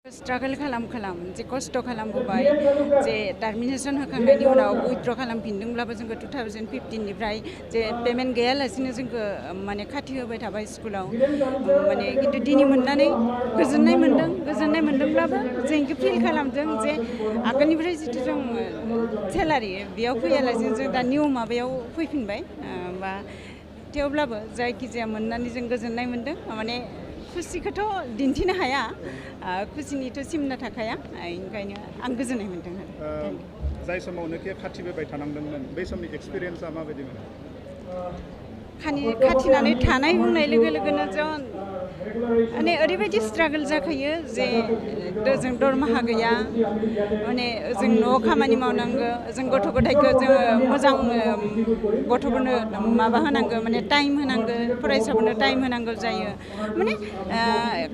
struggle खालाम जे खस्थ' खालामबोबाय जे टार्मिनेशन होखांनायनि उनाव उइथड्र खालामफिनदोंब्लाबो जोंखौ 2015 निफ्राय जे पेमेन्ट गैयालासिनो जोंखौ माने खाथि होबाय थाबाय स्कुलाव माने खिन्थु दिनै मोननानै गोजोननाय मोनदोंब्लाबो जों इखौ फिल खालामदों जे आगोलनिफ्राय जितु जों सेलारि बेयाव फैयालासिनो जों दा निउ माबायाव फैफिनबाय बा थेवब्लाबो जायखिजाया मोननानै जों गोजोननाय मोनदों माने खुसिखौथ' दिन्थिनो हाया खुसिनिथ' सिमना थाखाया ओंखायनो आं गोजोननाय मोनदों जाय समावनोखि खाथिबोबाय थानांदोंमोन बै समनि एक्सपिरियेन्सआ माबायदिमोन खाथिनानै थानाय बुंनाय लोगो लोगोनो जों माने ओरैबायदि स्ट्रागल जाखायो जे जों दरमाहा गैया माने जों न'आव खामानि मावनांगौ जों गथ' गथायखौ जोङो मोजां गथ'फोरनो माबा होनांगौ माने टाइम होनांगौ फरायसाफोरनो टाइम होनांगौ जायो माने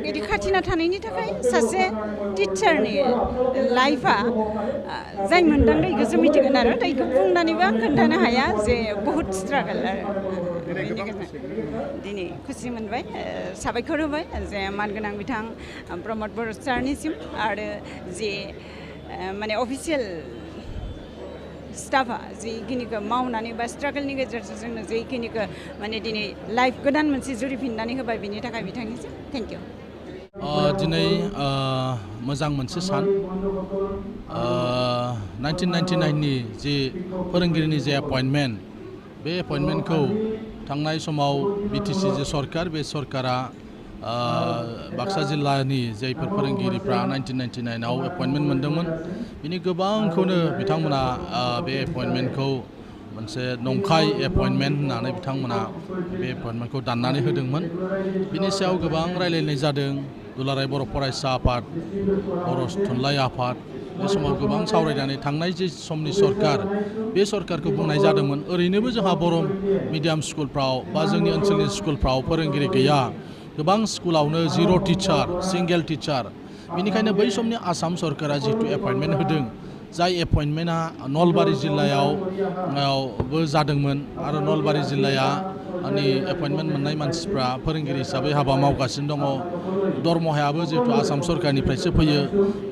बिदि खाथिना थानायनि थाखाय सासे टिचारनि लाइफआ जाय मोनदांदों बेखौसो मिथिगोन आरो दा बेखौ बुंनानैबो आं खोन्थानो हाया जे बहुद स्ट्रागल आरो दिनै खुसि मोनबाय साबायखर होबाय जे मानगोनां बिथां प्रमद बर' सारनिसिम आरो जे माने अफिसियेल स्टाफआ जिखिनिखौ मावनानै बा स्ट्रागलनि गेजेरजों जोंनो जेखिनिखौ माने दिनै लाइफ गोदान मोनसे जुरिफिननानै होबाय बिनि थाखाय बिथांनिसिम थेंक इउ दिनै मोजां मोनसे सान 1999 नि जि फोरोंगिरिनि जे एपइन्टमेन्ट बे एपइन्टमेन्टखौ थांनाय समाव बिटिसि जे सरकार बे सरकारा बाक्सा जिल्लानि जायफोर फोरोंगिरिफ्रा 1999 आव एपइन्टमेन्ट मोन्दोंमोन बिनि गोबांखौनो बिथांमोना बे एपइन्टमेन्टखौ मोनसे नंखाय एपइन्टमेन्ट होननानै बिथांमोना बे एपइन्टमेन्टखौ दाननानै होदोंमोन बिनि सायाव गोबां रायलायनाय जादों दुलाराय बर' फरायसा आफाद बर' थुनलाइ आफाद बे समाव गोबां सावरायनानै थांनाय जे समनि सरकार बे सरकारखौ बुंनाय जादोंमोन ओरैनोबो जोंहा बर' मिडियाम स्कुलफ्राव बा जोंनि ओनसोलनि स्कुलफ्राव फोरोंगिरि गैया गोबां स्कुलावनो जिर' टिचार सिंगेल टिचार बेनिखायनो बै समनि आसाम सरकारा जिहेतु एपइन्टमेन्ट होदों जाय एपइन्टमेन्टआ नलबारि जिल्लायावबो जादोंमोन आरो नलबारि जिल्लाया एपइन्टमेन्ट मोननाय मानसिफ्रा फोरोंगिरि हिसाबै हाबा मावगासिनो दङ दरमाहायाबो जिहेतु आसाम सरकारनिफ्रायसो फैयो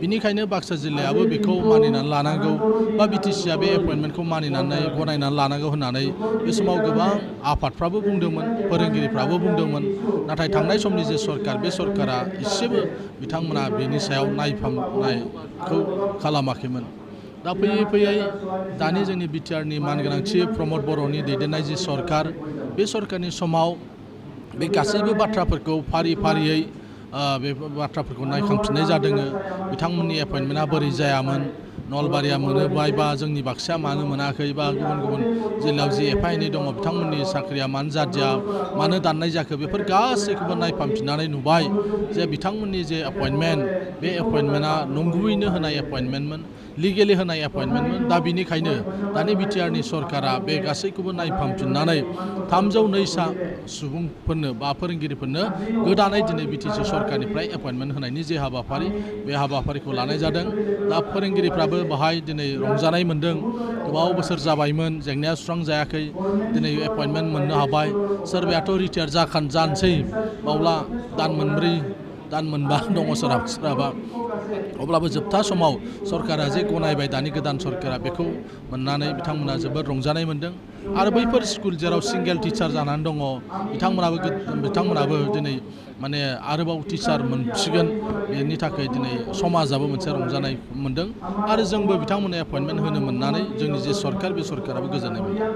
बिनिखायनो बाक्सा जिल्लायाबो बेखौ मानिनानै लानांगौ बा बिटिसिआ बे एपइन्टमेन्टखौ मानिनानै गनायनानै लानांगौ होननानै बे समाव गोबां आफादफ्राबो बुंदोंमोन फोरोंगिरिफ्राबो बुंदोंमोन नाथाय थांनाय समनि जे सरकार बे सरकारा एसेबो बिथांमोना बेनि सायाव नायफामनायखौ खालामाखैमोन दा फैयै फैयै दानि जोंनि बिटिआरनि मानगोनांथि प्रमद बर'नि दैदेननाय जि सरकार बे सरकारनि समाव बे गासैबो बाथ्राफोरखौ फारि फारियै बे बाथ्राफोरखौ नायखांफिननाय जादों बिथांमोननि एपइन्टमेन्टआ बोरै जायामोन नलबारिया मोनोबाय बा जोंनि बाक्साया मानो मोनाखै बा गुबुन गुबुन जिल्लायाव जि एफा एनै दङ बिथांमोननि साख्रिया मानो जादिया मानो दाननाय जाखो बेफोर गासैखौबो नायफामफिननानै नुबाय जे बिथांमोननि जे एपइन्टमेन्ट बे एपइन्टमेन्टआ नंगुबैनो होनाय एपइन्टमेन्टमोन लिगेलि होनाय एपइन्टमेन्टमोन दा बिनिखायनो दानि बिटिआरनि सरकारा बे गासैखौबो नायफामफिननानै 302 सुबुंफोरनो बा फोरोंगिरिफोरनो गोदानै दिनै बिटिसि सरकारनिफ्राय एपइन्टमेन्ट होनायनि जे हाबाफारि बे हाबाफारिखौ लानाय जादों दा फोरोंगिरिफ्राबो बाहाय दिनै रंजानाय मोन्दों गोबाव बोसोर जाबायमोन जेंनाया सुस्रांजायाखै दिनै एपइन्टमेन्ट मोननो हाबाय सोरबायाथ' रिटायार जानोसै बावला दान मोनब्रै दान मोनबा दङ सोरहाबा अब्लाबो जोबथा समाव सरकारा जे गनायबाय दानि गोदान सरकारा बेखौ मोननानै बिथांमोना जोबोद रंजानाय मोन्दों आरो बैफोर स्कुल जेराव सिंगेल टिचार जानानै दङ बिथांमोनाबो दिनै माने आरोबाव टिचार मोनसिगोन बेनि थाखाय दिनै समाजाबो मोनसे रंजानाय मोन्दों आरो जोंबो बिथांमोननो एपइन्टमेन्ट होनो मोननानै जोंनि जे सरकार बे सरकाराबो गोजोननाय मोन्दों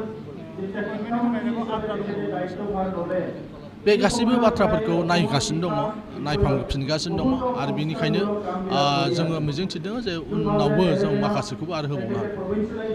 बे गासैबो बाथ्राफोरखौ नायगासिनो दङ नायफामफिनगासिनो दङ आरो बेनिखायनो जोङो मिजिंथिदों जे उनावबो जों माखासेखौबो आरो होबावनो हागोन